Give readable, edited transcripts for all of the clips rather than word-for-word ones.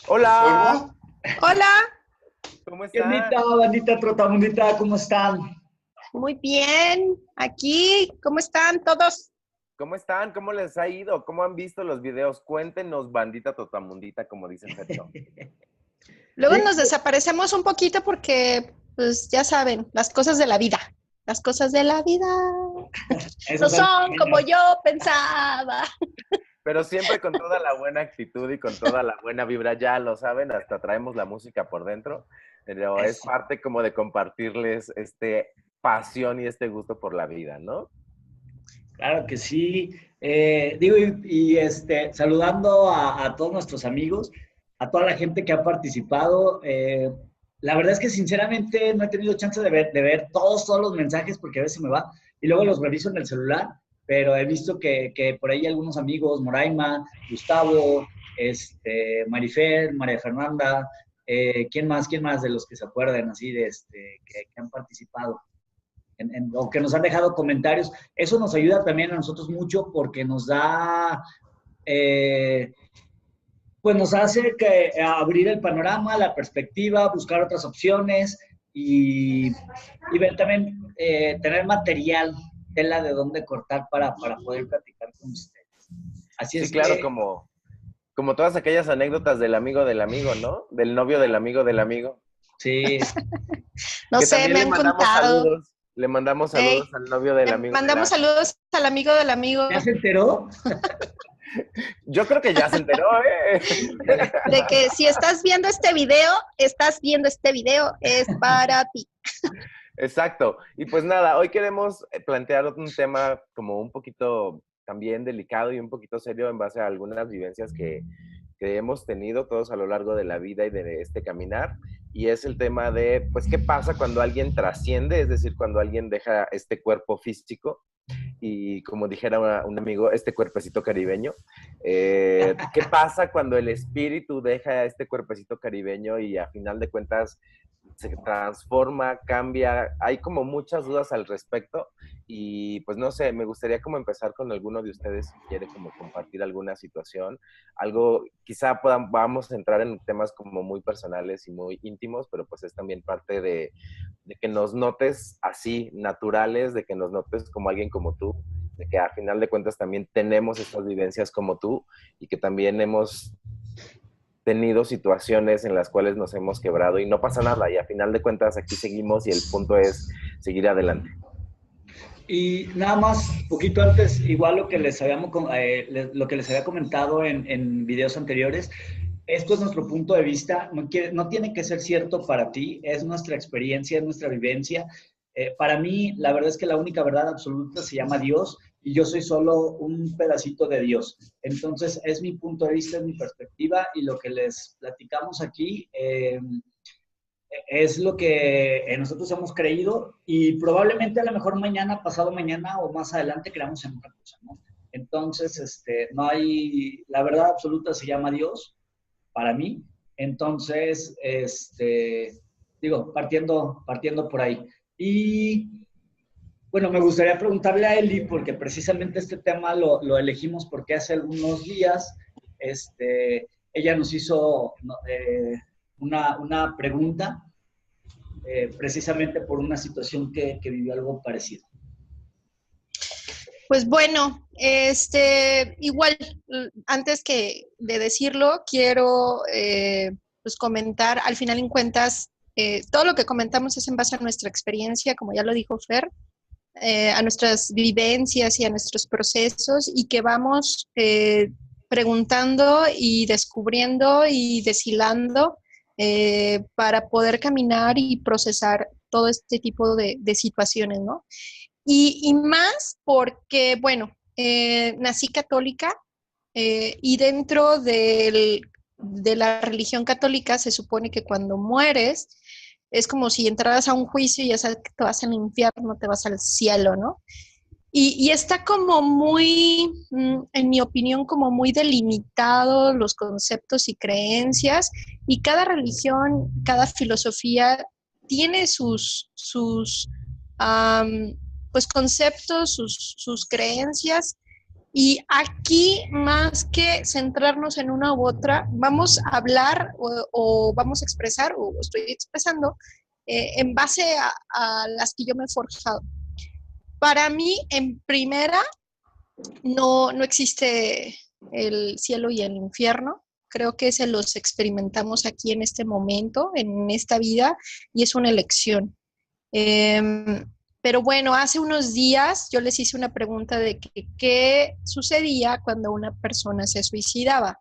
Hola, Hola, Hola, ¿cómo ¿qué están? ondita, bandita trotamundita? ¿Cómo están? muy bien. Aquí, ¿cómo están todos? ¿Cómo están? ¿Cómo les ha ido? ¿Cómo han visto los videos? Cuéntenos, bandita totamundita, como dice Fercho. Luego Sí, nos desaparecemos un poquito porque, pues ya saben, las cosas de la vida. Las cosas de la vida no esas son son como mías. yo pensaba. Pero siempre con toda la buena actitud y con toda la buena vibra, ya lo saben, hasta traemos la música por dentro, pero es Eso, parte como de compartirles pasión y este gusto por la vida, ¿no? claro que sí. Digo, saludando a todos nuestros amigos, a toda la gente que ha participado. La verdad es que sinceramente no he tenido chance de ver todos los mensajes porque a veces me va y luego los reviso en el celular, pero he visto que por ahí algunos amigos, Moraima, Gustavo, Marifer, María Fernanda, ¿quién más de los que se acuerdan así que han participado? O que nos han dejado comentarios. Eso nos ayuda también a nosotros mucho porque nos da, eh, pues nos hace abrir el panorama, la perspectiva, buscar otras opciones y ver también, tener material, tela de dónde cortar para poder platicar con ustedes. Así Sí, es claro, que, como todas aquellas anécdotas del amigo, ¿no? Del novio del amigo del amigo. sí, No Que sé, también me han contado. le mandamos saludos Hey, al novio del le amigo de mandamos la... saludos al amigo del amigo ¿ya se enteró? Yo creo que ya se enteró, ¿eh? de que si estás viendo este video, es para ti. Exacto. Y pues nada, hoy queremos plantear un tema como un poquito también delicado y un poquito serio en base a algunas vivencias que hemos tenido todos a lo largo de la vida y de este caminar. Y es el tema de, pues, ¿qué pasa cuando alguien trasciende? Es decir, cuando alguien deja este cuerpo físico y como dijera un amigo, este cuerpecito caribeño. ¿Qué pasa cuando el espíritu deja este cuerpecito caribeño y a final de cuentas se transforma, cambia? Hay como muchas dudas al respecto y pues no sé, me gustaría como empezar con alguno de ustedes si quiere como compartir alguna situación, algo, quizá vamos a entrar en temas como muy personales y muy íntimos, pero pues es también parte de que nos notes así, naturales, de que nos notes como alguien como tú, de que a final de cuentas también tenemos estas vivencias como tú y que también hemos tenido situaciones en las cuales nos hemos quebrado y no pasa nada y a final de cuentas aquí seguimos y el punto es seguir adelante. Y nada más, poquito antes, igual lo que les había comentado en videos anteriores, esto es nuestro punto de vista, no tiene que ser cierto para ti, es nuestra experiencia, es nuestra vivencia. Para mí, la verdad es que la única verdad absoluta se llama Dios y yo soy solo un pedacito de Dios. Entonces, es mi punto de vista, es mi perspectiva y lo que les platicamos aquí, es lo que nosotros hemos creído y probablemente a lo mejor mañana, pasado mañana o más adelante creamos en otra cosa, ¿no? Entonces, no hay, la verdad absoluta se llama Dios para mí. Entonces, digo, partiendo por ahí. Y bueno, me gustaría preguntarle a Eli, porque precisamente este tema lo elegimos porque hace algunos días ella nos hizo una pregunta, precisamente por una situación que vivió algo parecido. Pues bueno, igual, antes que de decirlo, quiero pues comentar, al final en cuentas, todo lo que comentamos es en base a nuestra experiencia, como ya lo dijo Fer, a nuestras vivencias y a nuestros procesos y que vamos preguntando y descubriendo y deshilando para poder caminar y procesar todo este tipo de situaciones, ¿no? Y más porque, bueno, nací católica y dentro de la religión católica se supone que cuando mueres es como si entraras a un juicio y ya sabes que te vas al infierno, te vas al cielo, ¿no? Y está como muy, en mi opinión, como muy delimitado los conceptos y creencias y cada religión, cada filosofía tiene sus pues conceptos, sus creencias Y aquí, más que centrarnos en una u otra, vamos a hablar o vamos a expresar, o estoy expresando, en base a las que yo me he forjado. Para mí, en primera, no existe el cielo y el infierno. Creo que se los experimentamos aquí en este momento, en esta vida, y es una elección. Pero bueno, hace unos días yo les hice una pregunta de qué sucedía cuando una persona se suicidaba.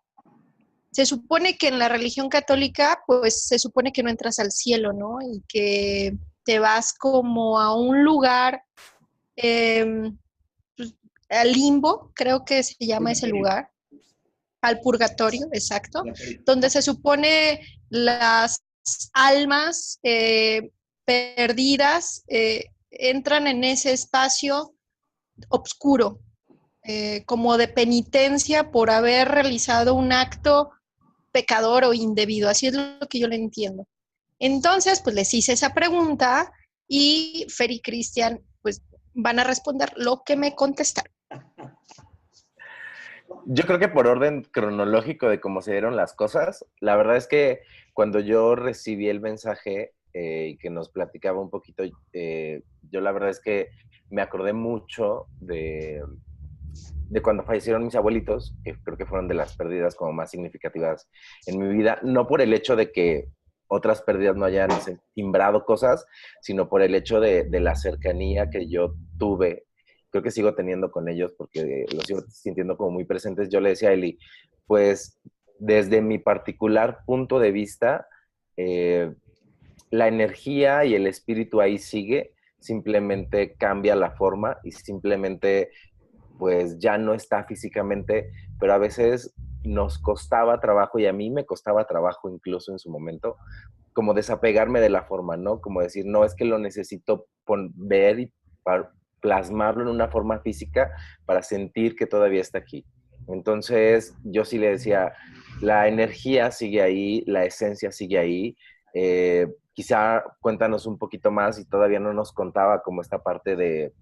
Se supone que en la religión católica, pues se supone que no entras al cielo, ¿no? Y que te vas como a un lugar, eh, pues, al limbo, creo que se llama ese Purgatorio. lugar, al purgatorio, exacto, Purgatorio. donde se supone las almas perdidas entran en ese espacio oscuro, como de penitencia por haber realizado un acto pecador o indebido. Así es lo que yo le entiendo. Entonces, pues les hice esa pregunta y Fer y Cristian, pues van a responder lo que me contestaron. Yo creo que por orden cronológico de cómo se dieron las cosas, la verdad es que cuando yo recibí el mensaje y que nos platicaba un poquito, yo la verdad es que me acordé mucho de cuando fallecieron mis abuelitos, que creo que fueron de las pérdidas como más significativas en mi vida, no por el hecho de que otras pérdidas no hayan timbrado cosas, sino por el hecho de la cercanía que yo tuve, creo que sigo teniendo con ellos porque los sigo sintiendo como muy presentes. Yo le decía a Eli, pues desde mi particular punto de vista, la energía y el espíritu ahí sigue, simplemente cambia la forma y simplemente pues ya no está físicamente, pero a veces nos costaba trabajo y a mí me costaba trabajo incluso en su momento, como desapegarme de la forma, ¿no? Como decir, no, es que lo necesito ver y plasmarlo en una forma física para sentir que todavía está aquí. Entonces yo sí le decía, la energía sigue ahí, la esencia sigue ahí. Quizá cuéntanos un poquito más y todavía no nos contaba como esta parte de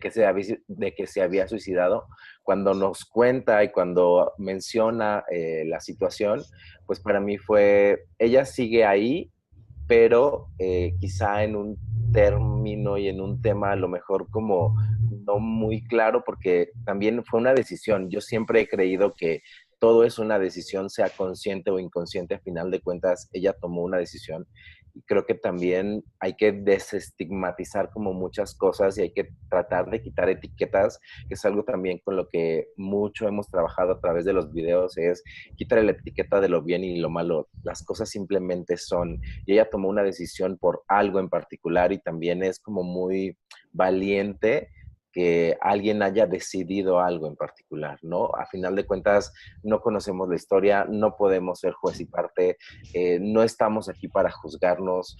que se había suicidado. Cuando nos cuenta y cuando menciona la situación, pues para mí fue, ella sigue ahí, pero quizá en un término y en un tema a lo mejor como no muy claro, porque también fue una decisión. Yo siempre he creído que todo es una decisión, sea consciente o inconsciente, a final de cuentas ella tomó una decisión. Y creo que también hay que desestigmatizar como muchas cosas y hay que tratar de quitar etiquetas, que es algo también con lo que mucho hemos trabajado a través de los videos, es quitar la etiqueta de lo bien y lo malo. Las cosas simplemente son, y ella tomó una decisión por algo en particular y también es como muy valiente que alguien haya decidido algo en particular, ¿no? A final de cuentas, no conocemos la historia, no podemos ser juez y parte, no estamos aquí para juzgarnos,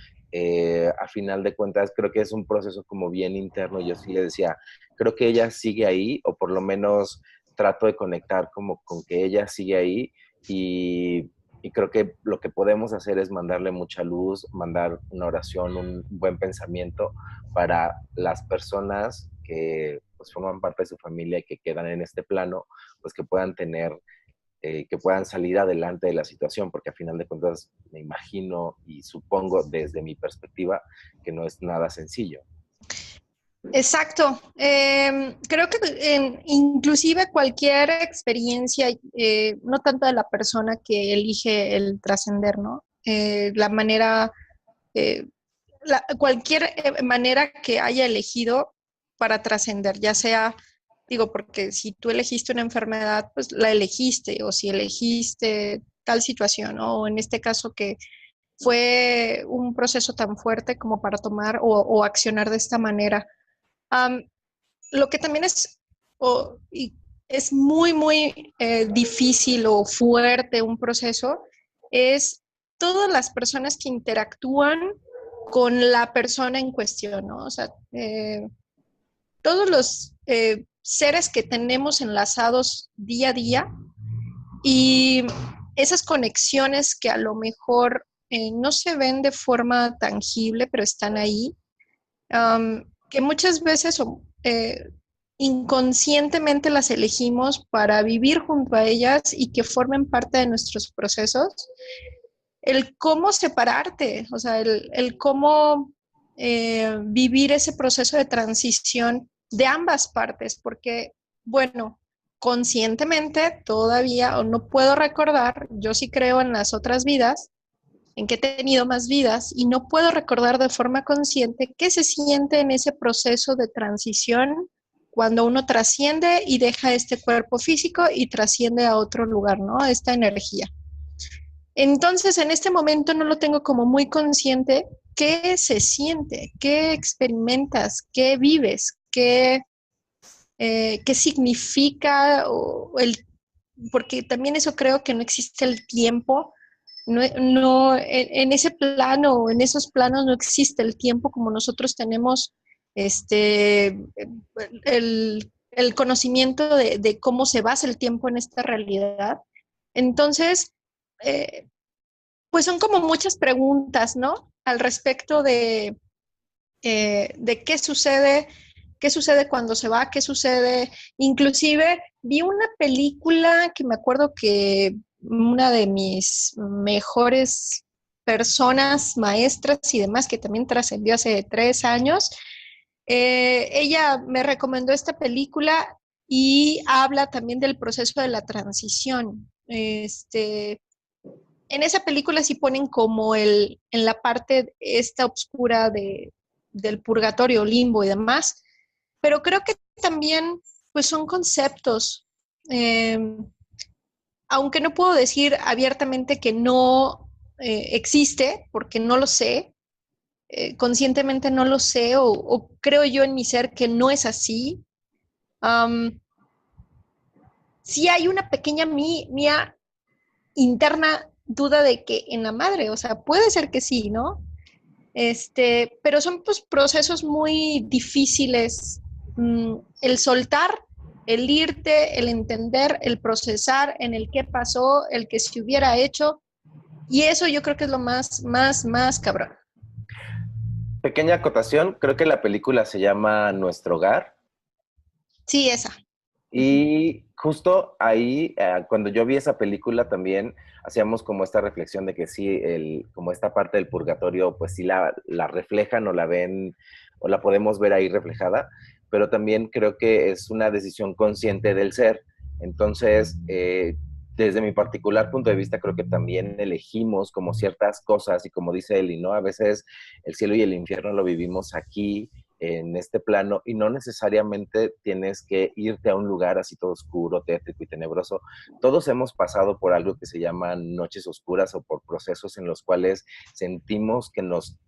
a final de cuentas creo que es un proceso como bien interno. Yo sí le decía, creo que ella sigue ahí, o por lo menos trato de conectar como con que ella sigue ahí y creo que lo que podemos hacer es mandarle mucha luz, mandar una oración, un buen pensamiento para las personas que pues, forman parte de su familia y que quedan en este plano, pues que puedan tener, que puedan salir adelante de la situación, porque a final de cuentas me imagino y supongo desde mi perspectiva que no es nada sencillo. Exacto. Creo que inclusive cualquier experiencia, no tanto de la persona que elige el trascender, ¿no? La manera, eh, cualquier manera que haya elegido para trascender, ya sea, digo, porque si tú elegiste una enfermedad, pues la elegiste, o si elegiste tal situación, ¿no? O en este caso que fue un proceso tan fuerte como para tomar o accionar de esta manera. Um, lo que también es, es muy, muy difícil o fuerte un proceso es todas las personas que interactúan con la persona en cuestión, ¿no? O sea, todos los seres que tenemos enlazados día a día y esas conexiones que a lo mejor no se ven de forma tangible, pero están ahí, que muchas veces inconscientemente las elegimos para vivir junto a ellas y que formen parte de nuestros procesos, el cómo separarte, o sea, el cómo vivir ese proceso de transición de ambas partes, porque, bueno, conscientemente todavía, o no puedo recordar, yo sí creo en las otras vidas, en que he tenido más vidas, y no puedo recordar de forma consciente qué se siente en ese proceso de transición cuando uno trasciende y deja este cuerpo físico y trasciende a otro lugar, ¿no? Esta energía. Entonces, en este momento no lo tengo como muy consciente qué se siente, qué experimentas, qué vives, qué significa, porque también eso creo que no existe el tiempo, en ese plano, en esos planos no existe el tiempo como nosotros tenemos el conocimiento de cómo se basa el tiempo en esta realidad. Entonces, eh, pues son como muchas preguntas, ¿no? Al respecto de qué sucede cuando se va, qué sucede. Inclusive vi una película que me acuerdo que una de mis mejores personas, maestras y demás, que también trascendió hace 3 años, ella me recomendó esta película y habla también del proceso de la transición. En esa película sí ponen como en la parte esta oscura del purgatorio, limbo y demás, pero creo que también pues son conceptos, eh, aunque no puedo decir abiertamente que no existe, porque no lo sé, conscientemente no lo sé, o creo yo en mi ser que no es así. Um, sí hay una pequeña mía interna duda de que en la madre, o sea, puede ser que sí, ¿no? Pero son pues procesos muy difíciles, el soltar, el irte, el entender, el procesar en el qué pasó, el que se hubiera hecho, y eso yo creo que es lo más cabrón. Pequeña acotación, creo que la película se llama Nuestro Hogar. Sí, esa. Y justo ahí, cuando yo vi esa película también, hacíamos como esta reflexión de que sí, como esta parte del purgatorio, pues sí la reflejan o la ven, o la podemos ver ahí reflejada, pero también creo que es una decisión consciente del ser. Entonces, desde mi particular punto de vista, creo que también elegimos como ciertas cosas, y como dice Eli, ¿no? A veces el cielo y el infierno lo vivimos aquí, en este plano, y no necesariamente tienes que irte a un lugar así todo oscuro, tétrico y tenebroso. Todos hemos pasado por algo que se llaman noches oscuras, o por procesos en los cuales sentimos que nos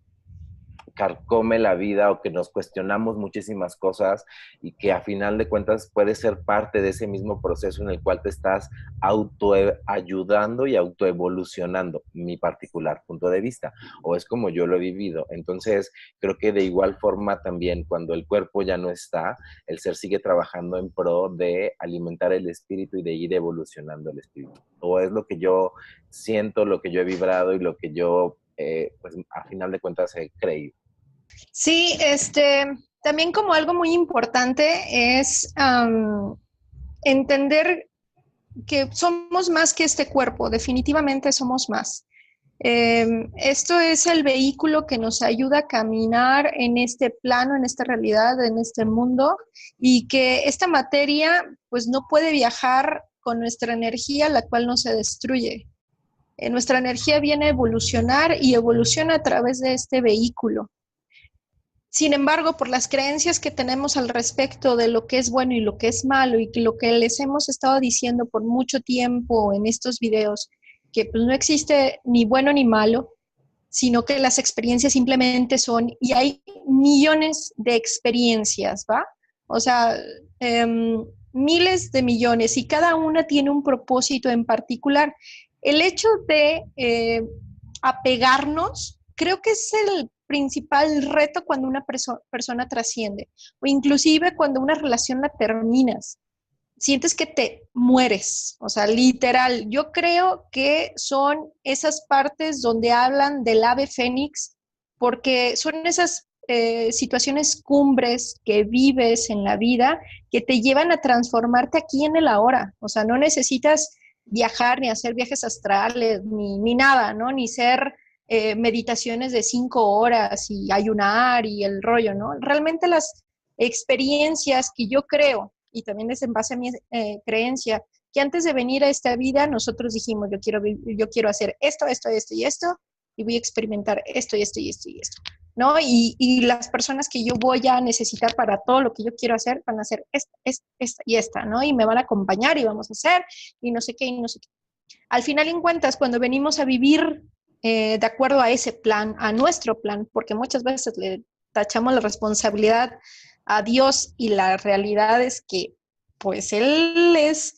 carcome la vida, o que nos cuestionamos muchísimas cosas, y que a final de cuentas puede ser parte de ese mismo proceso en el cual te estás autoayudando y autoevolucionando, mi particular punto de vista, o es como yo lo he vivido. Entonces creo que de igual forma también, cuando el cuerpo ya no está, el ser sigue trabajando en pro de alimentar el espíritu y de ir evolucionando el espíritu, o es lo que yo siento, lo que yo he vibrado y lo que yo pues a final de cuentas he creído. Sí, también como algo muy importante es entender que somos más que este cuerpo, definitivamente somos más. Esto es el vehículo que nos ayuda a caminar en este plano, en esta realidad, en este mundo, y que esta materia pues no puede viajar con nuestra energía, la cual no se destruye. Nuestra energía viene a evolucionar y evoluciona a través de este vehículo. Sin embargo, por las creencias que tenemos al respecto de lo que es bueno y lo que es malo, y que lo que les hemos estado diciendo por mucho tiempo en estos videos, que pues no existe ni bueno ni malo, sino que las experiencias simplemente son, y hay millones de experiencias, ¿va? O sea, miles de millones, y cada una tiene un propósito en particular. El hecho de apegarnos, creo que es el principal reto cuando una persona trasciende, o inclusive cuando una relación la terminas. Sientes que te mueres, o sea, literal. Yo creo que son esas partes donde hablan del ave fénix, porque son esas situaciones cumbres que vives en la vida que te llevan a transformarte aquí en el ahora. O sea, no necesitas viajar ni hacer viajes astrales ni nada, ¿no? Ni ser meditaciones de 5 horas y ayunar y el rollo, ¿no? Realmente las experiencias que yo creo, y también es en base a mi creencia, que antes de venir a esta vida nosotros dijimos, yo quiero hacer esto, esto, esto y esto, y voy a experimentar esto y esto y esto y esto, ¿no? Y las personas que yo voy a necesitar para todo lo que yo quiero hacer van a hacer esta y esta, ¿no? Y me van a acompañar y vamos a hacer y no sé qué y no sé qué. Al final en cuentas, cuando venimos a vivir de acuerdo a ese plan, a nuestro plan, porque muchas veces le tachamos la responsabilidad a Dios y la realidad es que pues Él es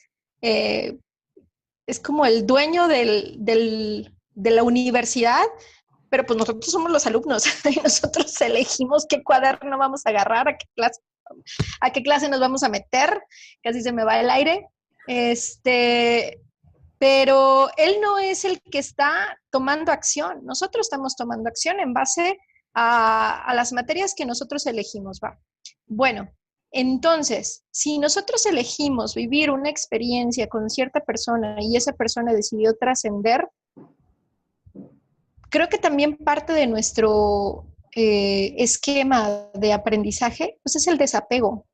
como el dueño de la universidad, pero pues nosotros somos los alumnos y nosotros elegimos qué cuaderno vamos a agarrar, a qué clase nos vamos a meter, casi se me va el aire. Pero él no es el que está tomando acción. Nosotros estamos tomando acción en base a las materias que nosotros elegimos, ¿va? Bueno, entonces, si nosotros elegimos vivir una experiencia con cierta persona y esa persona decidió trascender, creo que también parte de nuestro esquema de aprendizaje, pues es el desapego.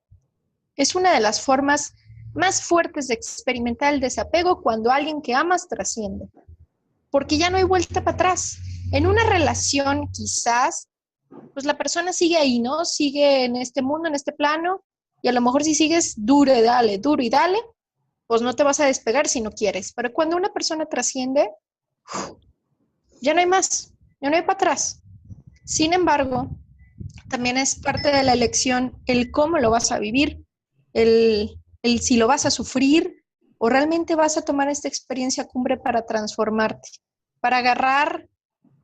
Es una de las formas más fuertes de experimentar el desapego cuando alguien que amas trasciende, porque ya no hay vuelta para atrás. En una relación quizás, pues la persona sigue ahí, ¿no? Sigue en este mundo, en este plano, y a lo mejor si sigues duro y dale, pues no te vas a despegar si no quieres. Pero cuando una persona trasciende, ya no hay más, ya no hay para atrás. Sin embargo, también es parte de la elección el cómo lo vas a vivir, el si lo vas a sufrir o realmente vas a tomar esta experiencia cumbre para transformarte, para agarrar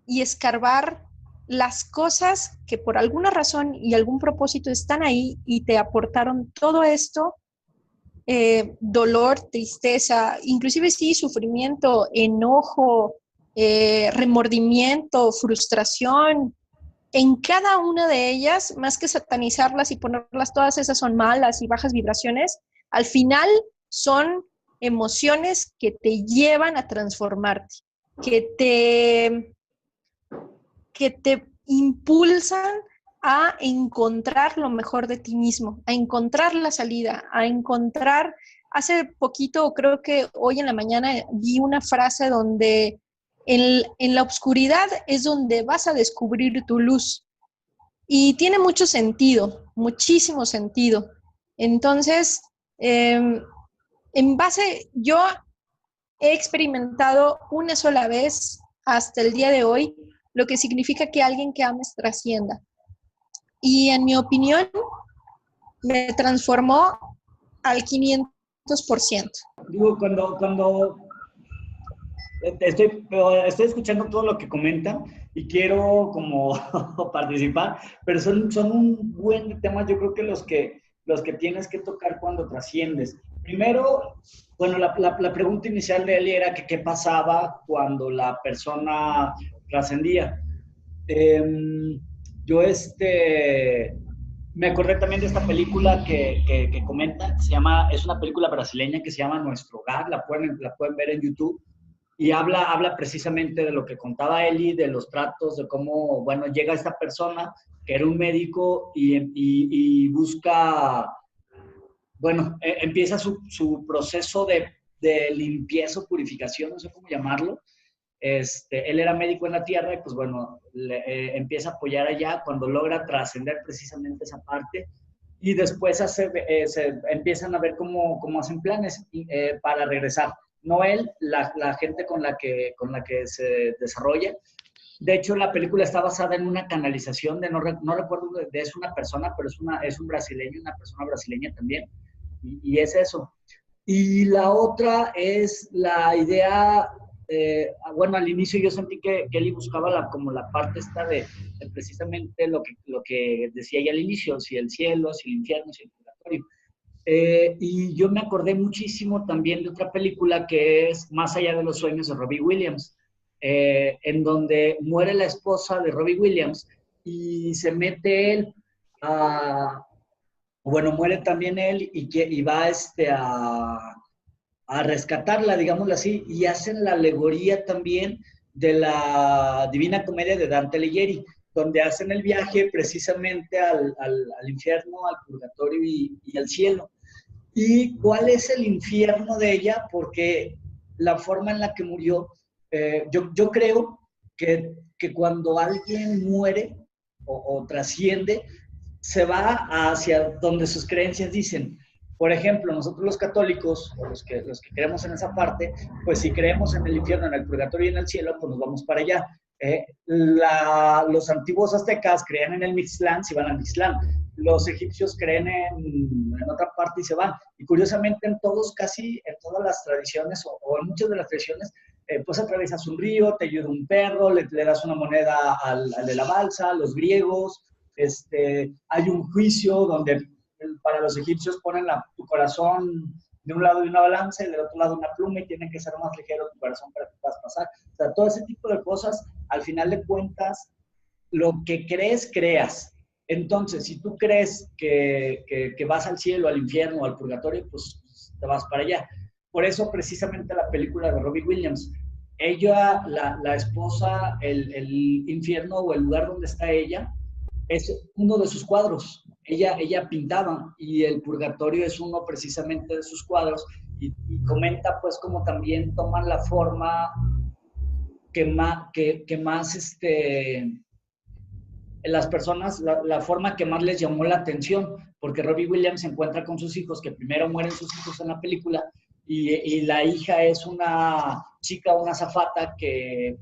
y escarbar las cosas que por alguna razón y algún propósito están ahí y te aportaron todo esto, dolor, tristeza, inclusive sí, sufrimiento, enojo, remordimiento, frustración. En cada una de ellas, más que satanizarlas y ponerlas todas esas son malas y bajas vibraciones, al final son emociones que te llevan a transformarte, que te impulsan a encontrar lo mejor de ti mismo, a encontrar la salida, a encontrar... Hace poquito, creo que hoy en la mañana, vi una frase donde en la oscuridad es donde vas a descubrir tu luz. Y tiene mucho sentido, muchísimo sentido. Entonces, en base, yo he experimentado una sola vez hasta el día de hoy lo que significa que alguien que ames trascienda. Y en mi opinión, me transformó al 500%. Digo, cuando estoy escuchando todo lo que comentan y quiero como participar, pero son un buen tema, yo creo que los que tienes que tocar cuando trasciendes. Primero, bueno, la pregunta inicial de Eli era que qué pasaba cuando la persona trascendía. Yo me acordé también de esta película que comenta, es una película brasileña que se llama Nuestro Hogar, la pueden ver en YouTube, y habla precisamente de lo que contaba Eli, de los tratos, de cómo, bueno, llega esta persona que era un médico y busca, bueno, empieza su proceso de limpieza o purificación, no sé cómo llamarlo. Él era médico en la tierra y pues bueno, empieza a apoyar allá cuando logra trascender precisamente esa parte y después se empiezan a ver cómo hacen planes para regresar. No él, la gente con la que se desarrolla. De hecho, la película está basada en una canalización no recuerdo es una persona, pero es un brasileño, una persona brasileña también, y es eso. Y la otra es la idea, bueno, al inicio yo sentí que Eli buscaba como la parte esta de precisamente lo que decía ella al inicio, si el cielo, si el infierno, si el purgatorio. Y yo me acordé muchísimo también de otra película que es Más allá de los sueños de Robbie Williams, en donde muere la esposa de Robbie Williams y se mete él bueno, muere también él y va a rescatarla, digámoslo así, y hacen la alegoría también de la Divina Comedia de Dante Alighieri, donde hacen el viaje precisamente al infierno, al purgatorio y al cielo. ¿Y cuál es el infierno de ella? Porque la forma en la que murió, yo creo que cuando alguien muere o trasciende, se va hacia donde sus creencias dicen. Por ejemplo, nosotros los católicos, o los que creemos en esa parte, pues si creemos en el infierno, en el purgatorio y en el cielo, pues nos vamos para allá. Los antiguos aztecas creían en el Mixtlán, se van al Mixtlán. Los egipcios creen en otra parte y se van. Y curiosamente en todos, casi en todas las tradiciones, o en muchas de las tradiciones, pues atraviesas un río, te ayuda un perro, le das una moneda al de la balsa, los griegos, hay un juicio donde para los egipcios ponen tu corazón de un lado de una balanza y del otro lado una pluma y tiene que ser más ligero tu corazón para que puedas pasar. O sea, todo ese tipo de cosas, al final de cuentas, lo que crees, creas. Entonces, si tú crees que vas al cielo, al infierno, al purgatorio, pues te vas para allá. Por eso, precisamente, la película de Robbie Williams, ella, la esposa, el infierno o el lugar donde está ella, es uno de sus cuadros. Ella pintaba y el purgatorio es uno precisamente de sus cuadros y comenta pues como también toman la forma que más las personas, la forma que más les llamó la atención, porque Robbie Williams se encuentra con sus hijos, que primero mueren sus hijos en la película y la hija es una chica, una azafata que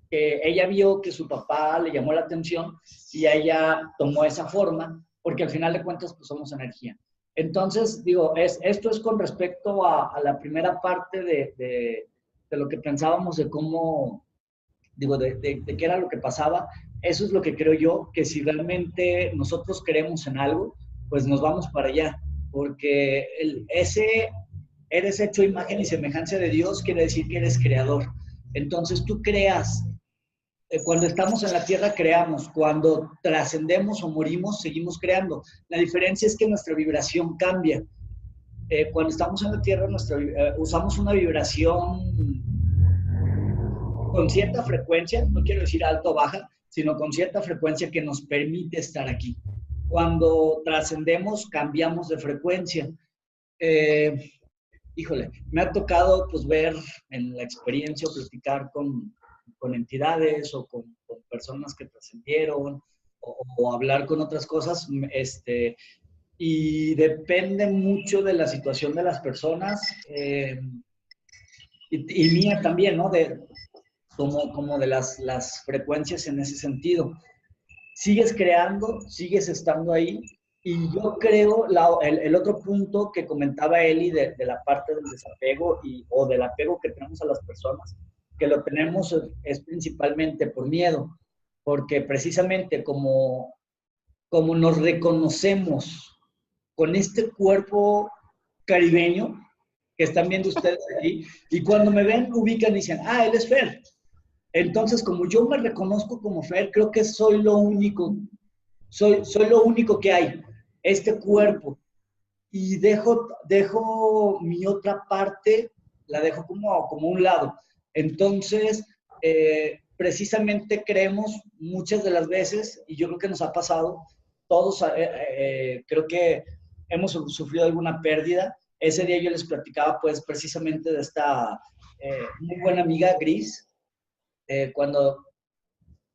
ella vio que su papá le llamó la atención y ella tomó esa forma, porque al final de cuentas pues somos energía. Entonces, digo, esto es con respecto a la primera parte de lo que pensábamos de cómo, digo, de qué era lo que pasaba. Eso es lo que creo yo, que si realmente nosotros creemos en algo, pues nos vamos para allá, porque eres hecho imagen y semejanza de Dios, quiere decir que eres creador. Entonces tú creas. Cuando estamos en la tierra creamos, cuando trascendemos o morimos seguimos creando. La diferencia es que nuestra vibración cambia. Cuando estamos en la tierra usamos una vibración con cierta frecuencia, no quiero decir alto o baja, sino con cierta frecuencia que nos permite estar aquí. Cuando trascendemos cambiamos de frecuencia. Híjole, me ha tocado pues ver en la experiencia o platicar con entidades o con personas que trascendieron o hablar con otras cosas, y depende mucho de la situación de las personas y mía también, ¿no? Como de las frecuencias en ese sentido. Sigues creando, sigues estando ahí. Y yo creo, el otro punto que comentaba Eli de la parte del desapego o del apego que tenemos a las personas, que lo tenemos es principalmente por miedo, porque precisamente como nos reconocemos con este cuerpo caribeño que están viendo ustedes aquí, y cuando me ven, ubican y dicen, él es Fer. Entonces, como yo me reconozco como Fer, creo que soy lo único que hay, este cuerpo. Y dejo mi otra parte, la dejo como un lado. Entonces, precisamente creemos muchas de las veces, y yo creo que nos ha pasado, todos creo que hemos sufrido alguna pérdida. Ese día yo les platicaba pues precisamente de esta muy buena amiga Gris, cuando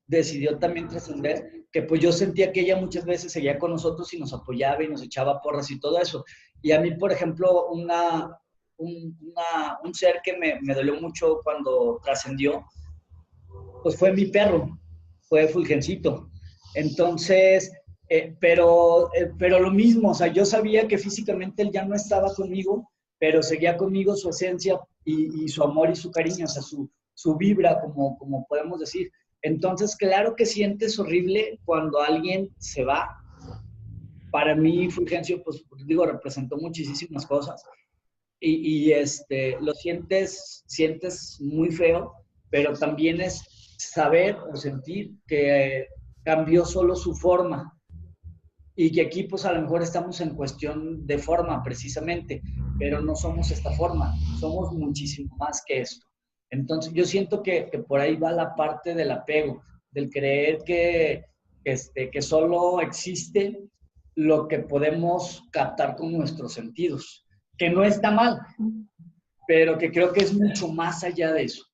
decidió también trascender, que pues yo sentía que ella muchas veces seguía con nosotros y nos apoyaba y nos echaba porras y todo eso. Y a mí, por ejemplo, un ser que me dolió mucho cuando trascendió, pues fue mi perro, fue Fulgencito. Entonces, pero lo mismo, o sea, yo sabía que físicamente él ya no estaba conmigo, pero seguía conmigo su esencia y su amor y su cariño, o sea, su vibra, como podemos decir. Entonces, claro que sientes horrible cuando alguien se va. Para mí, Fulgencio, pues digo, representó muchísimas cosas. Y lo sientes muy feo, pero también es saber o sentir que cambió solo su forma. Y que aquí pues a lo mejor estamos en cuestión de forma precisamente, pero no somos esta forma, somos muchísimo más que esto. Entonces yo siento que por ahí va la parte del apego, del creer que solo existe lo que podemos captar con nuestros sentidos, que no está mal, pero que creo que es mucho más allá de eso.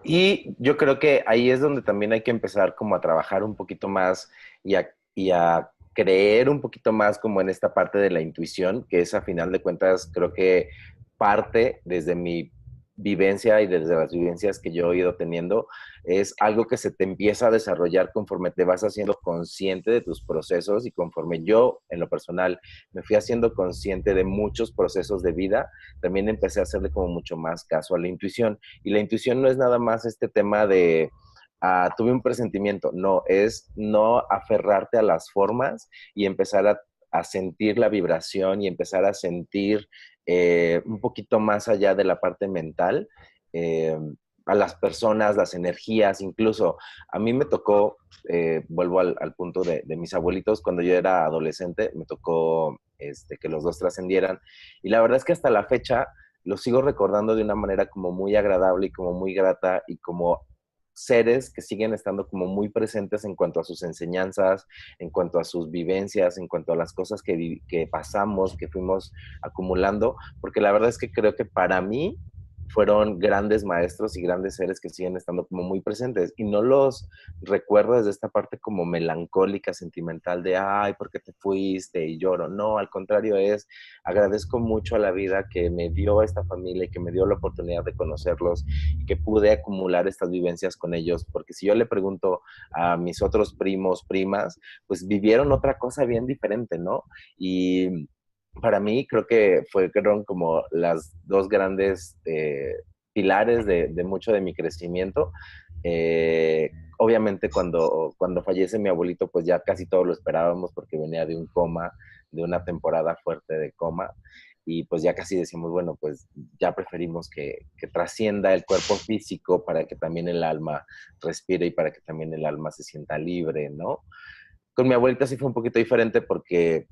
Y yo creo que ahí es donde también hay que empezar como a trabajar un poquito más y a creer un poquito más como en esta parte de la intuición, que es a final de cuentas creo que parte desde mi vivencia y desde las vivencias que yo he ido teniendo, es algo que se te empieza a desarrollar conforme te vas haciendo consciente de tus procesos y conforme yo, en lo personal, me fui haciendo consciente de muchos procesos de vida, también empecé a hacerle como mucho más caso a la intuición. Y la intuición no es nada más este tema de, tuve un presentimiento, no, es no aferrarte a las formas y empezar a sentir la vibración y empezar a sentir un poquito más allá de la parte mental, a las personas, las energías, incluso a mí me tocó, vuelvo al punto de mis abuelitos, cuando yo era adolescente, me tocó que los dos trascendieran y la verdad es que hasta la fecha lo sigo recordando de una manera como muy agradable y como muy grata y como seres que siguen estando como muy presentes en cuanto a sus enseñanzas, en cuanto a sus vivencias, en cuanto a las cosas que pasamos, que fuimos acumulando, porque la verdad es que creo que para mí fueron grandes maestros y grandes seres que siguen estando como muy presentes y no los recuerdo desde esta parte como melancólica, sentimental de, ay, ¿por qué te fuiste? Y lloro. No, al contrario es, agradezco mucho a la vida que me dio esta familia y que me dio la oportunidad de conocerlos y que pude acumular estas vivencias con ellos, porque si yo le pregunto a mis otros primos, primas, pues vivieron otra cosa bien diferente, ¿no? Y para mí creo que fueron como las dos grandes pilares de mucho de mi crecimiento. Obviamente cuando fallece mi abuelito, pues ya casi todos lo esperábamos porque venía de un coma, de una temporada fuerte de coma, y pues ya casi decimos, bueno, pues ya preferimos que trascienda el cuerpo físico para que también el alma respire y para que también el alma se sienta libre, ¿no? Con mi abuelita sí fue un poquito diferente porque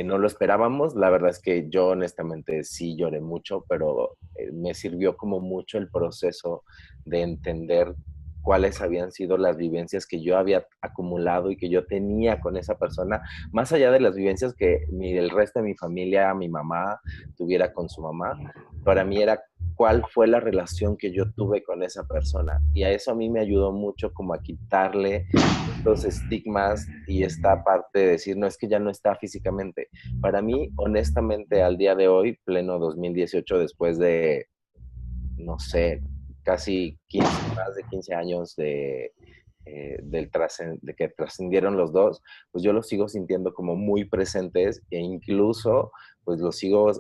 no lo esperábamos. La verdad es que yo honestamente sí lloré mucho, pero me sirvió como mucho el proceso de entender cuáles habían sido las vivencias que yo había acumulado y que yo tenía con esa persona, más allá de las vivencias que el resto de mi familia, mi mamá, tuviera con su mamá. Para mí era cuál fue la relación que yo tuve con esa persona. Y a eso a mí me ayudó mucho como a quitarle los estigmas y esta parte de decir, no es que ya no está físicamente. Para mí, honestamente, al día de hoy, pleno 2018, después de, no sé, casi 15, más de 15 años de que trascendieron los dos, pues yo los sigo sintiendo como muy presentes e incluso pues los sigo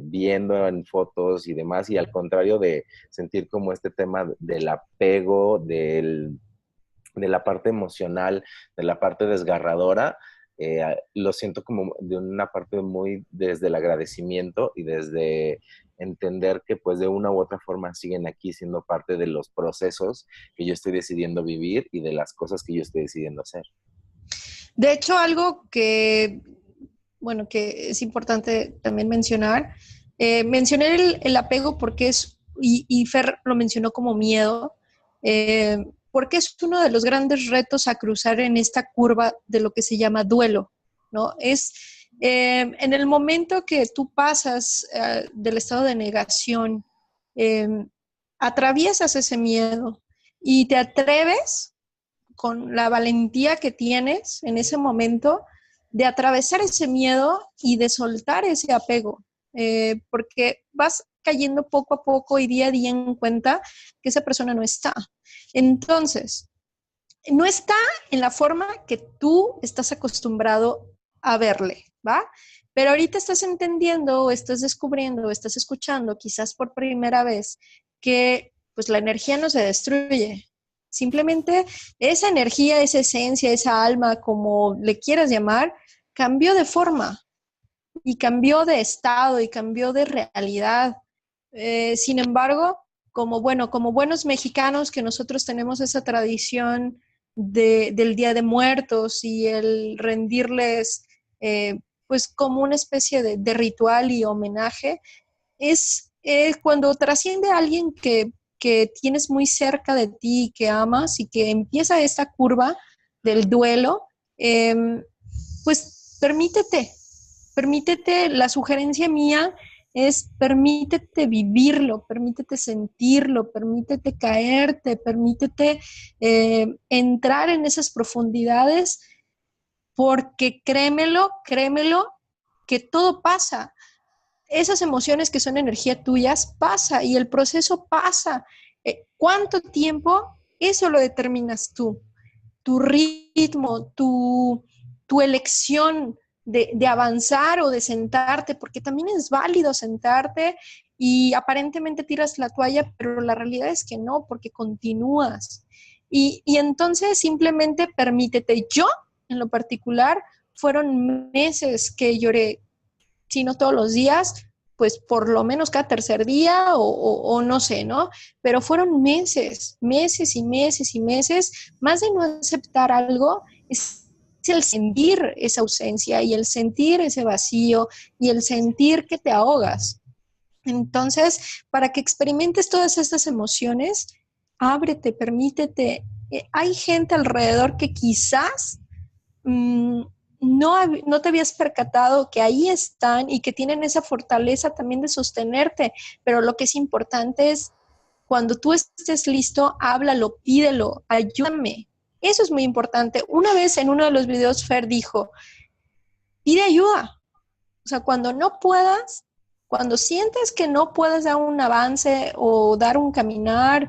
viendo en fotos y demás y al contrario de sentir como este tema del apego, de la parte emocional, de la parte desgarradora, lo siento como de una parte muy desde el agradecimiento y desde entender que pues de una u otra forma siguen aquí siendo parte de los procesos que yo estoy decidiendo vivir y de las cosas que yo estoy decidiendo hacer. De hecho, algo que, bueno, que es importante también mencionar, mencioné el apego porque y Fer lo mencionó como miedo, porque es uno de los grandes retos a cruzar en esta curva de lo que se llama duelo, ¿no? Es en el momento que tú pasas del estado de negación, eh, atraviesas ese miedo y te atreves con la valentía que tienes en ese momento de atravesar ese miedo y de soltar ese apego, porque vas cayendo poco a poco y día a día en cuenta que esa persona no está. Entonces, no está en la forma que tú estás acostumbrado a verle, ¿va? Pero ahorita estás entendiendo o estás descubriendo o estás escuchando quizás por primera vez que pues la energía no se destruye. Simplemente esa energía, esa esencia, esa alma, como le quieras llamar, cambió de forma y cambió de estado y cambió de realidad. Sin embargo, como buenos mexicanos que nosotros tenemos esa tradición del Día de Muertos y el rendirles pues como una especie de ritual y homenaje, es cuando trasciende a alguien que tienes muy cerca de ti, que amas y que empieza esta curva del duelo, pues permítete, la sugerencia mía es permítete vivirlo, permítete sentirlo, permítete caerte, permítete entrar en esas profundidades, porque créemelo, que todo pasa. Esas emociones que son energía tuyas pasa y el proceso pasa. ¿Cuánto tiempo? Eso lo determinas tú. Tu ritmo, tu elección de avanzar o de sentarte, porque también es válido sentarte y aparentemente tiras la toalla, pero la realidad es que no, porque continúas. Y entonces simplemente permítete. Yo, en lo particular, fueron meses que lloré, si no todos los días, pues por lo menos cada tercer día o no sé, ¿no? Pero fueron meses, meses y meses y meses, más de no aceptar algo, es el sentir esa ausencia y el sentir ese vacío y el sentir que te ahogas. Entonces, para que experimentes todas estas emociones, ábrete, permítete. Hay gente alrededor que quizás mmm, no te habías percatado que ahí están y que tienen esa fortaleza también de sostenerte, pero lo que es importante es cuando tú estés listo, háblalo, pídelo, ayúdame. Eso es muy importante. Una vez en uno de los videos Fer dijo, pide ayuda. O sea, cuando no puedas, cuando sientes que no puedes dar un avance o dar un caminar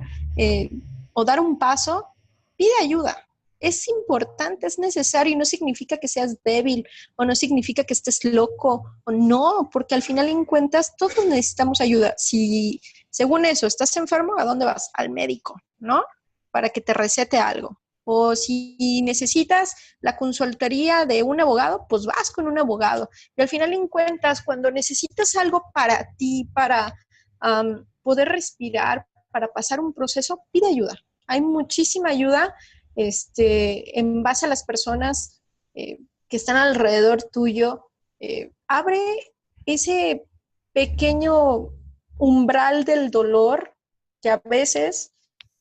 o dar un paso, pide ayuda. Es importante, es necesario y no significa que seas débil o no significa que estés loco o no, porque al final en cuentas todos necesitamos ayuda. Si según eso estás enfermo, ¿a dónde vas? Al médico, ¿no? Para que te recete algo. O si necesitas la consultoría de un abogado, pues vas con un abogado. Y al final en cuentas, cuando necesitas algo para ti, para poder respirar, para pasar un proceso, pide ayuda. Hay muchísima ayuda en base a las personas que están alrededor tuyo. Abre ese pequeño umbral del dolor que a veces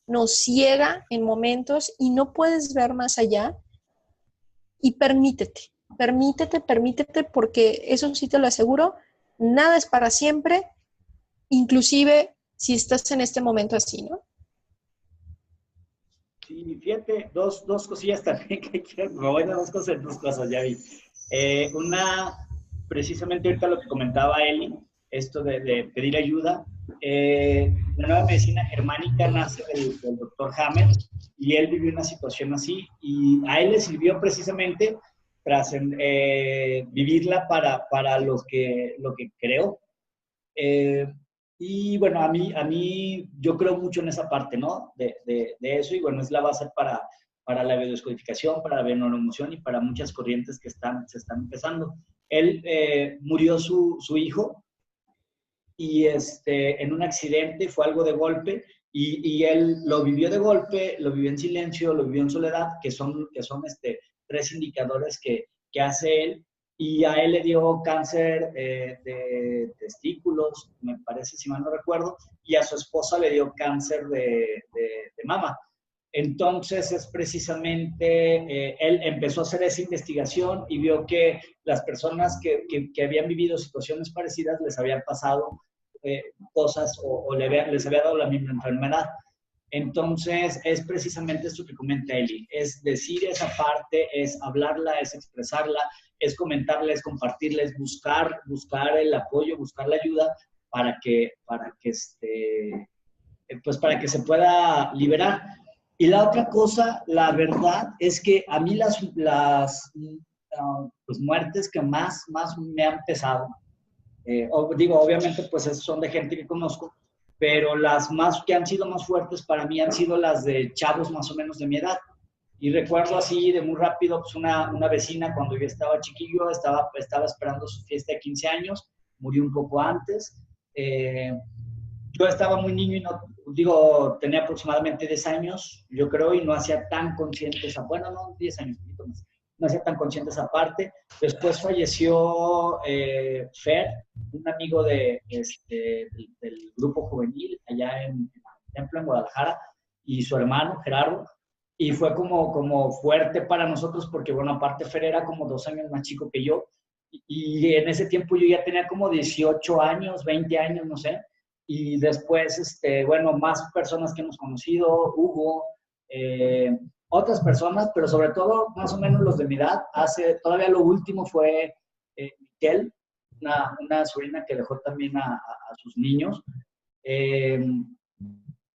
nos ciega en momentos y no puedes ver más allá, y permítete, porque eso sí te lo aseguro, nada es para siempre, inclusive si estás en este momento así, ¿no? Sí, fíjate, dos cosillas también que quiero, me voy a dos cosas, ya vi. Una, precisamente ahorita lo que comentaba Eli, esto de pedir ayuda. La nueva medicina germánica nace del doctor Hammer y él vivió una situación así y a él le sirvió precisamente tras vivirla para lo que creó. Y bueno, a mí, yo creo mucho en esa parte, ¿no? De eso, y bueno, es la base para la biodescodificación, para la bioneuroemoción y para muchas corrientes que se están empezando. Él murió su hijo y en un accidente, fue algo de golpe, y él lo vivió de golpe, lo vivió en silencio, lo vivió en soledad, que son tres indicadores que hace él, y a él le dio cáncer de testículos, me parece, si mal no recuerdo, y a su esposa le dio cáncer de mama. Entonces es precisamente, él empezó a hacer esa investigación y vio que las personas que habían vivido situaciones parecidas les habían pasado cosas o les había dado la misma enfermedad. Entonces es precisamente esto que comenta Eli, es decir esa parte, es hablarla, es expresarla, es comentarla, es compartirla, es buscar el apoyo, buscar la ayuda para que pues para que se pueda liberar. Y la otra cosa, la verdad, es que a mí las pues muertes que más me han pesado, obviamente, pues son de gente que conozco, pero las más que han sido más fuertes para mí han sido las de chavos más o menos de mi edad. Y recuerdo así de muy rápido, pues una vecina cuando yo estaba chiquillo, estaba esperando su fiesta de 15 años, murió un poco antes. yo estaba muy niño y no, digo, tenía aproximadamente 10 años, yo creo, y no hacía tan consciente esa, bueno, no, 10 años, un poquito más, no hacía tan consciente esa parte. Después falleció Fer, un amigo del grupo juvenil allá en Templo, en Guadalajara, y su hermano, Gerardo, y fue como fuerte para nosotros porque, bueno, aparte Fer era como 2 años más chico que yo, y en ese tiempo yo ya tenía como 18 años, 20 años, no sé, y después, bueno, más personas que hemos conocido, Hugo, otras personas, pero sobre todo más o menos los de mi edad. Todavía lo último fue Miquel, una sobrina que dejó también a sus niños.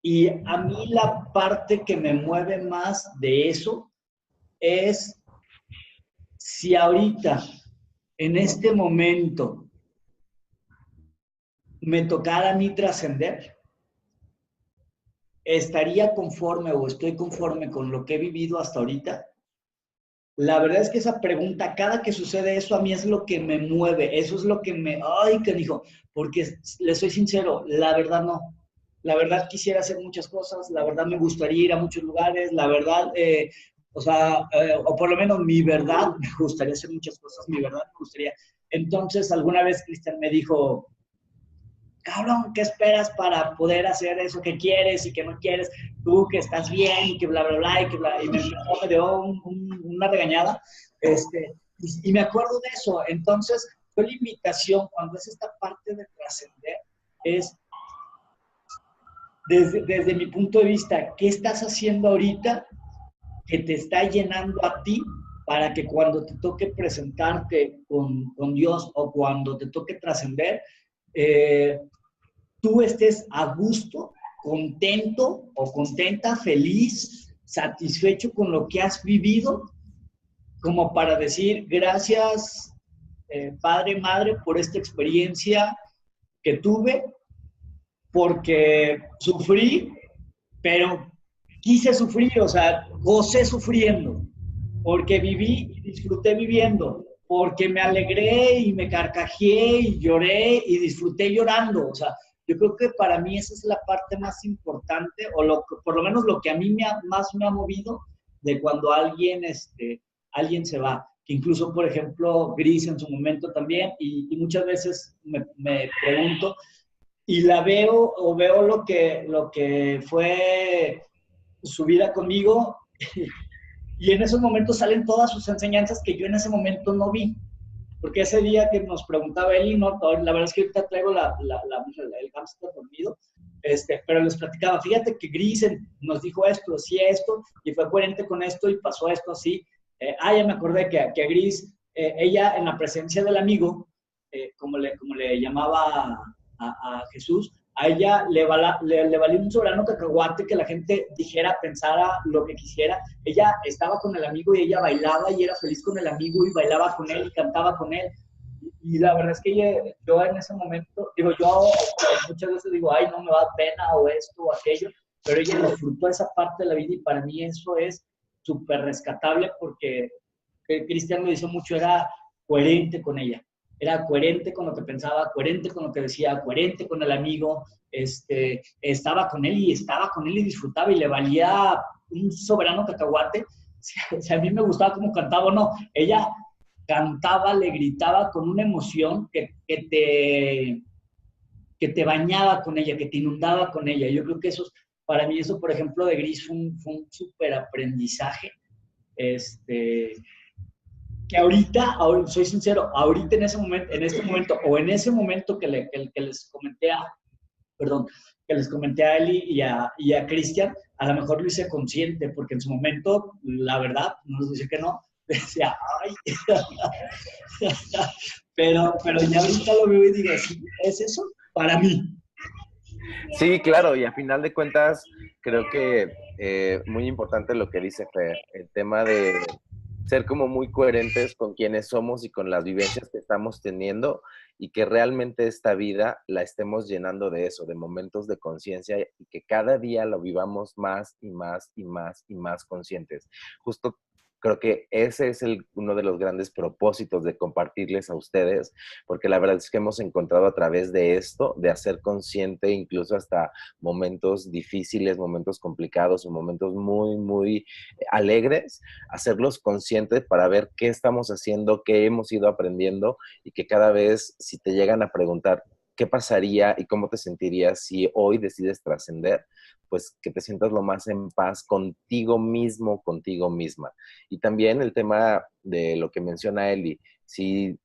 Y a mí la parte que me mueve más de eso es si ahorita, en este momento, me tocara a mí trascender, ¿estaría conforme o estoy conforme con lo que he vivido hasta ahorita? La verdad es que esa pregunta, cada que sucede eso, a mí es lo que me mueve, eso es lo que ay, que dijo, porque le soy sincero, la verdad no. La verdad quisiera hacer muchas cosas, la verdad me gustaría ir a muchos lugares, la verdad, o por lo menos mi verdad, me gustaría hacer muchas cosas, mi verdad me gustaría. Entonces, alguna vez Cristian me dijo, cabrón, ¿qué esperas para poder hacer eso que quieres y que no quieres? Tú que estás bien y que bla, bla, bla, y que bla. Y me dio una regañada. Y me acuerdo de eso. Entonces, fue la invitación, cuando es esta parte de trascender, es desde mi punto de vista, ¿qué estás haciendo ahorita que te está llenando a ti para que cuando te toque presentarte con Dios o cuando te toque trascender, tú estés a gusto, contento o contenta, feliz, satisfecho con lo que has vivido, como para decir gracias, padre, madre, por esta experiencia que tuve, porque sufrí, pero quise sufrir, o sea, gocé sufriendo, porque viví y disfruté viviendo, porque me alegré y me carcajeé y lloré y disfruté llorando. O sea, yo creo que para mí esa es la parte más importante, o por lo menos lo que a mí más me ha movido de cuando alguien se va. Que incluso, por ejemplo, Gris en su momento también, y muchas veces me pregunto, y la veo o veo lo que fue su vida conmigo, y en esos momentos salen todas sus enseñanzas que yo en ese momento no vi. Porque ese día que nos preguntaba Eli, no, la verdad es que ahorita traigo el hámster dormido, pero les platicaba, fíjate que Gris nos dijo esto, decía esto, y fue coherente con esto, y pasó esto así. Ya me acordé que a Gris, ella en la presencia del amigo, como le llamaba a Jesús, a ella le valía un soberano cacahuate que la gente dijera, pensara lo que quisiera. Ella estaba con el amigo y ella bailaba y era feliz con el amigo y bailaba con él y cantaba con él. Y la verdad es que yo en ese momento, digo, yo muchas veces digo, ay, no me da pena o esto o aquello, pero ella disfrutó esa parte de la vida y para mí eso es súper rescatable porque Cristian lo dice mucho, era coherente con ella. Era coherente con lo que pensaba, coherente con lo que decía, coherente con el amigo, estaba con él y disfrutaba y le valía un soberano cacahuate. Si a mí me gustaba cómo cantaba o no, ella cantaba, le gritaba con una emoción que te bañaba con ella, que te inundaba con ella. Yo creo que para mí eso, por ejemplo, de Gris fue un súper aprendizaje. Que ahorita, soy sincero, ahorita en este momento, o en ese momento que les comenté que les comenté a Eli y a Cristian, a lo mejor lo hice consciente, porque en su momento, la verdad, no les dice que no, decía, ay, pero ya ahorita lo veo y digo, sí, es eso para mí. Sí, claro, y a final de cuentas, creo que muy importante lo que dice Fer, el tema de ser como muy coherentes con quienes somos y con las vivencias que estamos teniendo y que realmente esta vida la estemos llenando de eso, de momentos de conciencia y que cada día lo vivamos más y más y más y más conscientes. Justo Creo que ese es uno de los grandes propósitos de compartirles a ustedes, porque la verdad es que hemos encontrado a través de esto, de hacer consciente incluso hasta momentos difíciles, momentos complicados o momentos muy, muy alegres, hacerlos conscientes para ver qué estamos haciendo, qué hemos ido aprendiendo y que cada vez si te llegan a preguntar qué pasaría y cómo te sentirías si hoy decides trascender, pues que te sientas lo más en paz contigo mismo, contigo misma. Y también el tema de lo que menciona Eli, si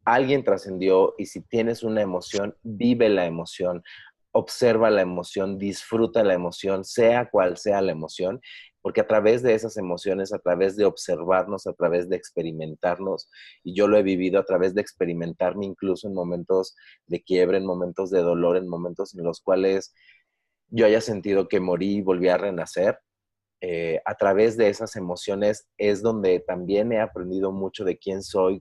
alguien trascendió y si tienes una emoción, vive la emoción, observa la emoción, disfruta la emoción, sea cual sea la emoción, porque a través de esas emociones, a través de observarnos, a través de experimentarnos, y yo lo he vivido a través de experimentarme incluso en momentos de quiebre, en momentos de dolor, en momentos en los cuales yo haya sentido que morí y volví a renacer, a través de esas emociones es donde también he aprendido mucho de quién soy,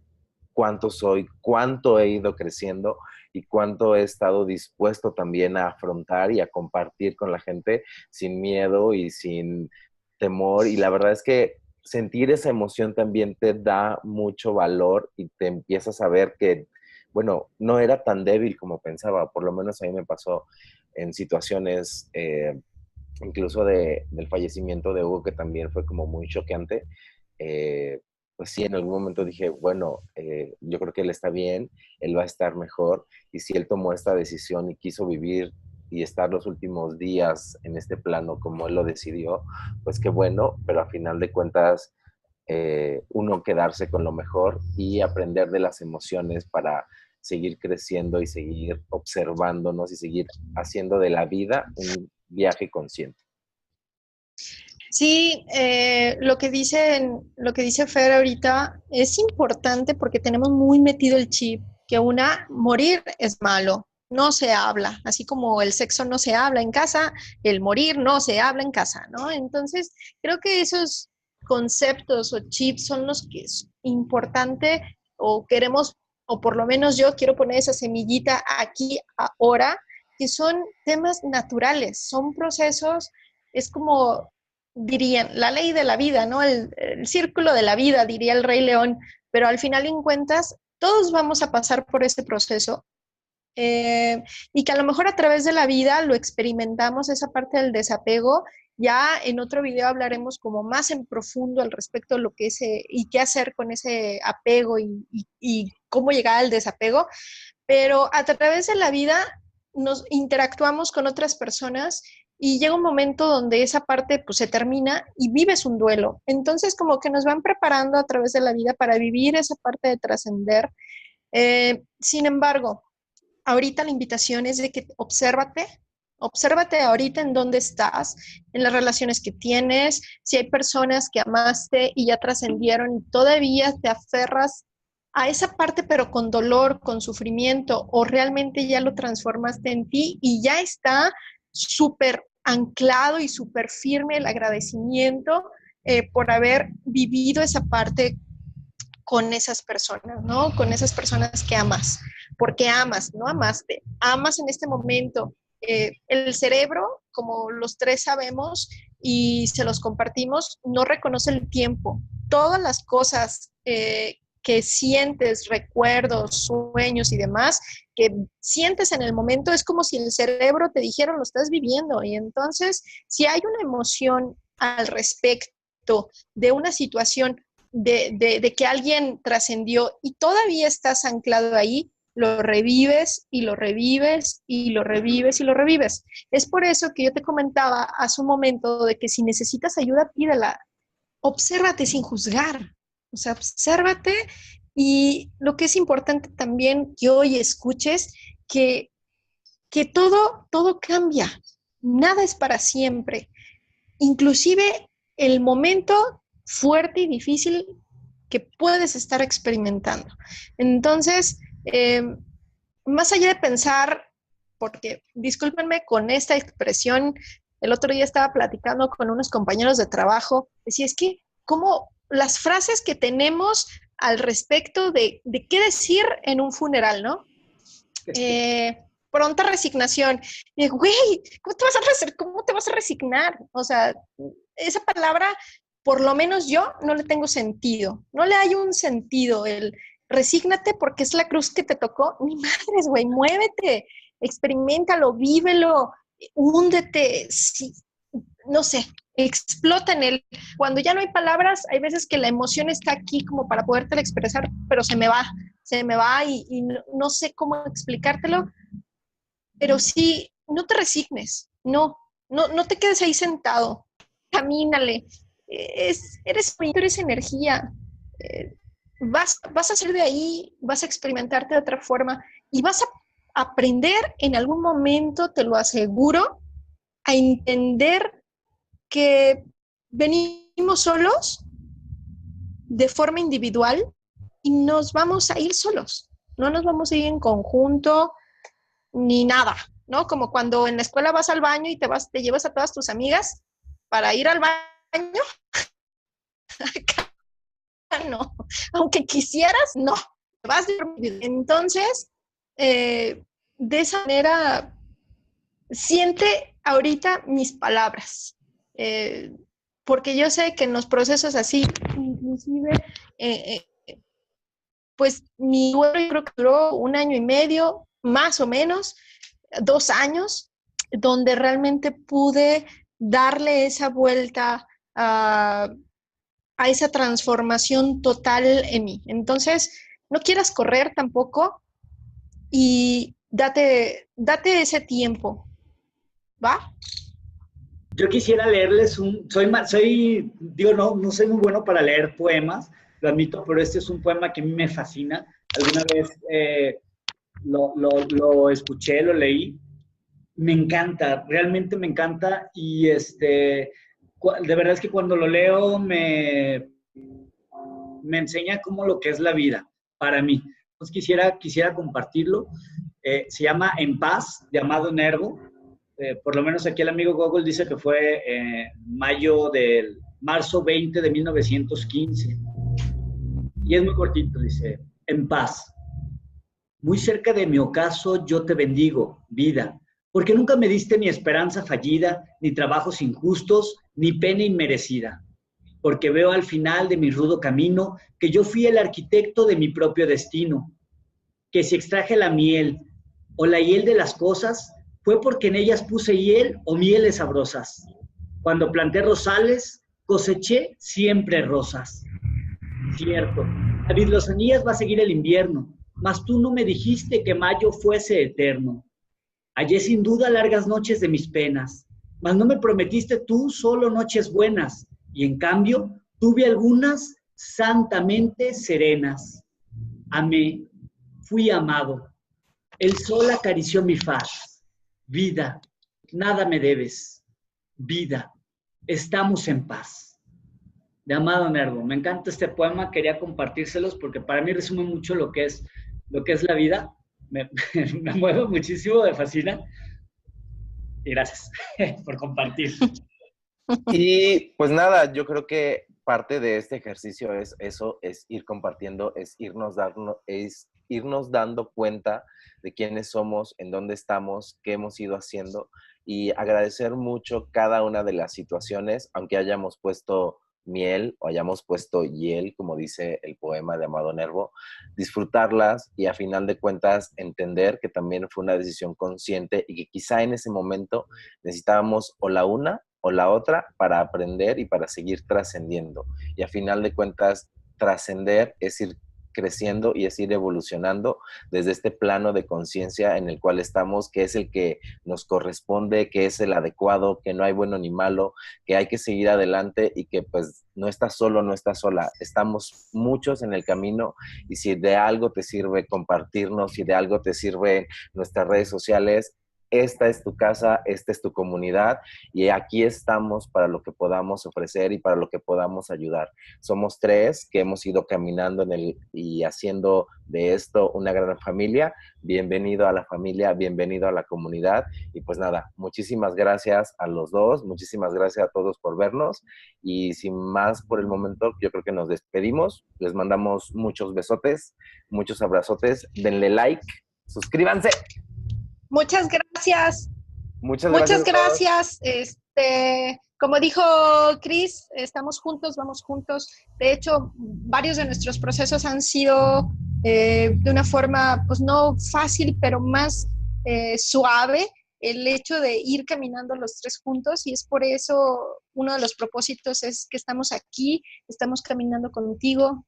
cuánto he ido creciendo y cuánto he estado dispuesto también a afrontar y a compartir con la gente sin miedo y sin temor. Y la verdad es que sentir esa emoción también te da mucho valor y te empiezas a ver que, bueno, no era tan débil como pensaba, por lo menos a mí me pasó en situaciones incluso del fallecimiento de Hugo, que también fue como muy choqueante. Pues sí, en algún momento dije, bueno, yo creo que él está bien, él va a estar mejor, y si él tomó esta decisión y quiso vivir y estar los últimos días en este plano como él lo decidió, pues qué bueno, pero a final de cuentas, uno quedarse con lo mejor y aprender de las emociones para seguir creciendo y seguir observándonos y seguir haciendo de la vida un viaje consciente. Sí, lo que dice Fer ahorita es importante porque tenemos muy metido el chip que morir es malo, no se habla, así como el sexo no se habla en casa, el morir no se habla en casa, ¿no? Entonces, creo que esos conceptos o chips son los que es importante o queremos, o por lo menos yo quiero poner esa semillita aquí ahora, que son temas naturales, son procesos, es como dirían, la ley de la vida, ¿no? El círculo de la vida, diría el Rey León, pero al final en cuentas, todos vamos a pasar por este proceso y que a lo mejor a través de la vida lo experimentamos, esa parte del desapego. Ya en otro video hablaremos como más en profundo al respecto de lo que es y qué hacer con ese apego y cómo llegar al desapego, pero a través de la vida nos interactuamos con otras personas y llega un momento donde esa parte pues se termina y vives un duelo. Entonces como que nos van preparando a través de la vida para vivir esa parte de trascender. Sin embargo, ahorita la invitación es de que obsérvate ahorita en dónde estás, en las relaciones que tienes, si hay personas que amaste y ya trascendieron y todavía te aferras a esa parte pero con dolor, con sufrimiento, o realmente ya lo transformaste en ti y ya está súper anclado y súper firme el agradecimiento por haber vivido esa parte con esas personas, ¿no? Con esas personas que amas, porque amas, no amaste, amas en este momento. El cerebro, como los tres sabemos y se los compartimos, no reconoce el tiempo. Todas las cosas que sientes, recuerdos, sueños y demás, que sientes en el momento, es como si el cerebro te dijera, lo estás viviendo. Y entonces, si hay una emoción al respecto de una situación de que alguien trascendió y todavía estás anclado ahí, lo revives y lo revives y lo revives y lo revives. Es por eso que yo te comentaba hace un momento de que si necesitas ayuda, pídela. Obsérvate sin juzgar. O sea, obsérvate y lo que es importante también que hoy escuches que, que todo cambia. Nada es para siempre. Inclusive el momento fuerte y difícil que puedes estar experimentando. Entonces, más allá de pensar, porque discúlpenme con esta expresión, el otro día estaba platicando con unos compañeros de trabajo, decía, es que como las frases que tenemos al respecto de qué decir en un funeral, ¿no? Pronta resignación. Y güey, ¿cómo te vas a resignar? O sea, esa palabra por lo menos yo no le tengo sentido. No le hay un sentido. El resígnate porque es la cruz que te tocó. Ni madres, güey, muévete, experiméntalo, vívelo, húndete, sí, no sé, explota en él. Cuando ya no hay palabras, hay veces que la emoción está aquí como para podértela expresar, pero se me va y no sé cómo explicártelo, pero sí, no te resignes, no te quedes ahí sentado, camínale, eres bonito, eres energía, vas a salir de ahí, vas a experimentarte de otra forma y vas a aprender en algún momento, te lo aseguro, a entender que venimos solos de forma individual y nos vamos a ir solos, no nos vamos a ir en conjunto ni nada, ¿no? Como cuando en la escuela vas al baño y te llevas a todas tus amigas para ir al baño, no, aunque quisieras, no, vas de... Entonces, de esa manera, siente ahorita mis palabras, porque yo sé que en los procesos así, inclusive, pues mi duelo yo creo que duró 1 año y medio, más o menos, 2 años, donde realmente pude darle esa vuelta a esa transformación total en mí. Entonces, no quieras correr tampoco y date ese tiempo, ¿va? Yo quisiera leerles digo, no soy muy bueno para leer poemas, lo admito, pero este es un poema que a mí me fascina. Alguna vez lo escuché, lo leí. Me encanta, realmente me encanta y de verdad es que cuando lo leo me enseña como lo que es la vida para mí. Entonces quisiera compartirlo. Se llama En Paz, de Amado Nervo. Por lo menos aquí el amigo Google dice que fue marzo 20 de 1915. Y es muy cortito, dice, En paz. Muy cerca de mi ocaso yo te bendigo, vida, porque nunca me diste ni esperanza fallida, ni trabajos injustos, ni pena inmerecida. Porque veo al final de mi rudo camino que yo fui el arquitecto de mi propio destino, que si extraje la miel o la hiel de las cosas, fue porque en ellas puse hiel o mieles sabrosas. Cuando planté rosales, coseché siempre rosas. Cierto, la vidlosanías va a seguir el invierno, mas tú no me dijiste que mayo fuese eterno. Hallé sin duda largas noches de mis penas, mas no me prometiste tú solo noches buenas, y en cambio tuve algunas santamente serenas. Amé, fui amado, el sol acarició mi faz. Vida, nada me debes. Vida, estamos en paz. De Amado Nervo. Me encanta este poema, quería compartírselos porque para mí resume mucho lo que es la vida. Me mueve muchísimo, me fascina. Y gracias por compartir. Y pues nada, yo creo que parte de este ejercicio es eso, es ir compartiendo, es irnos dando cuenta de quiénes somos, en dónde estamos, qué hemos ido haciendo y agradecer mucho cada una de las situaciones, aunque hayamos puesto miel o hayamos puesto hiel, como dice el poema de Amado Nervo, disfrutarlas y a final de cuentas entender que también fue una decisión consciente y que quizá en ese momento necesitábamos o la una o la otra para aprender y para seguir trascendiendo. Y a final de cuentas, trascender es ir creciendo y es ir evolucionando desde este plano de conciencia en el cual estamos, que es el que nos corresponde, que es el adecuado, que no hay bueno ni malo, que hay que seguir adelante y que pues no estás solo, no estás sola, estamos muchos en el camino y si de algo te sirve compartirnos, si de algo te sirven nuestras redes sociales, esta es tu casa, esta es tu comunidad y aquí estamos para lo que podamos ofrecer y para lo que podamos ayudar. Somos 3 que hemos ido caminando y haciendo de esto una gran familia. Bienvenido a la familia, bienvenido a la comunidad y pues nada, muchísimas gracias a los dos, muchísimas gracias a todos por vernos y sin más por el momento, yo creo que nos despedimos. Les mandamos muchos besotes, muchos abrazotes, denle like, suscríbanse. Muchas gracias. Muchas Muchas gracias. gracias. Como dijo Chris, estamos juntos, vamos juntos. De hecho, varios de nuestros procesos han sido de una forma, pues no fácil, pero más suave, el hecho de ir caminando los tres juntos, y es por eso uno de los propósitos es que estamos aquí, estamos caminando contigo,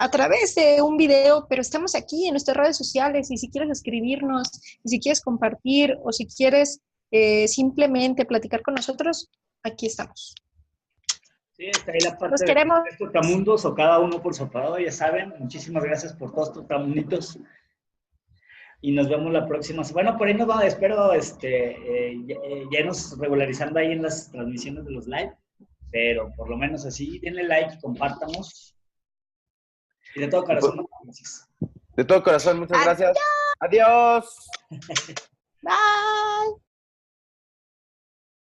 a través de un video, pero estamos aquí en nuestras redes sociales, y si quieres escribirnos, y si quieres compartir, o si quieres simplemente platicar con nosotros, aquí estamos. Sí, está ahí la parte Los queremos. de trotamundos, o cada uno por separado, ya saben. Muchísimas gracias por todos trotamunditos. Y nos vemos la próxima. Bueno, por ahí nos vamos, espero ya nos regularizando ahí en las transmisiones de los live, pero por lo menos así, denle like y compartamos. Y de todo corazón, muchas gracias. De todo corazón, muchas gracias. Adiós. Bye.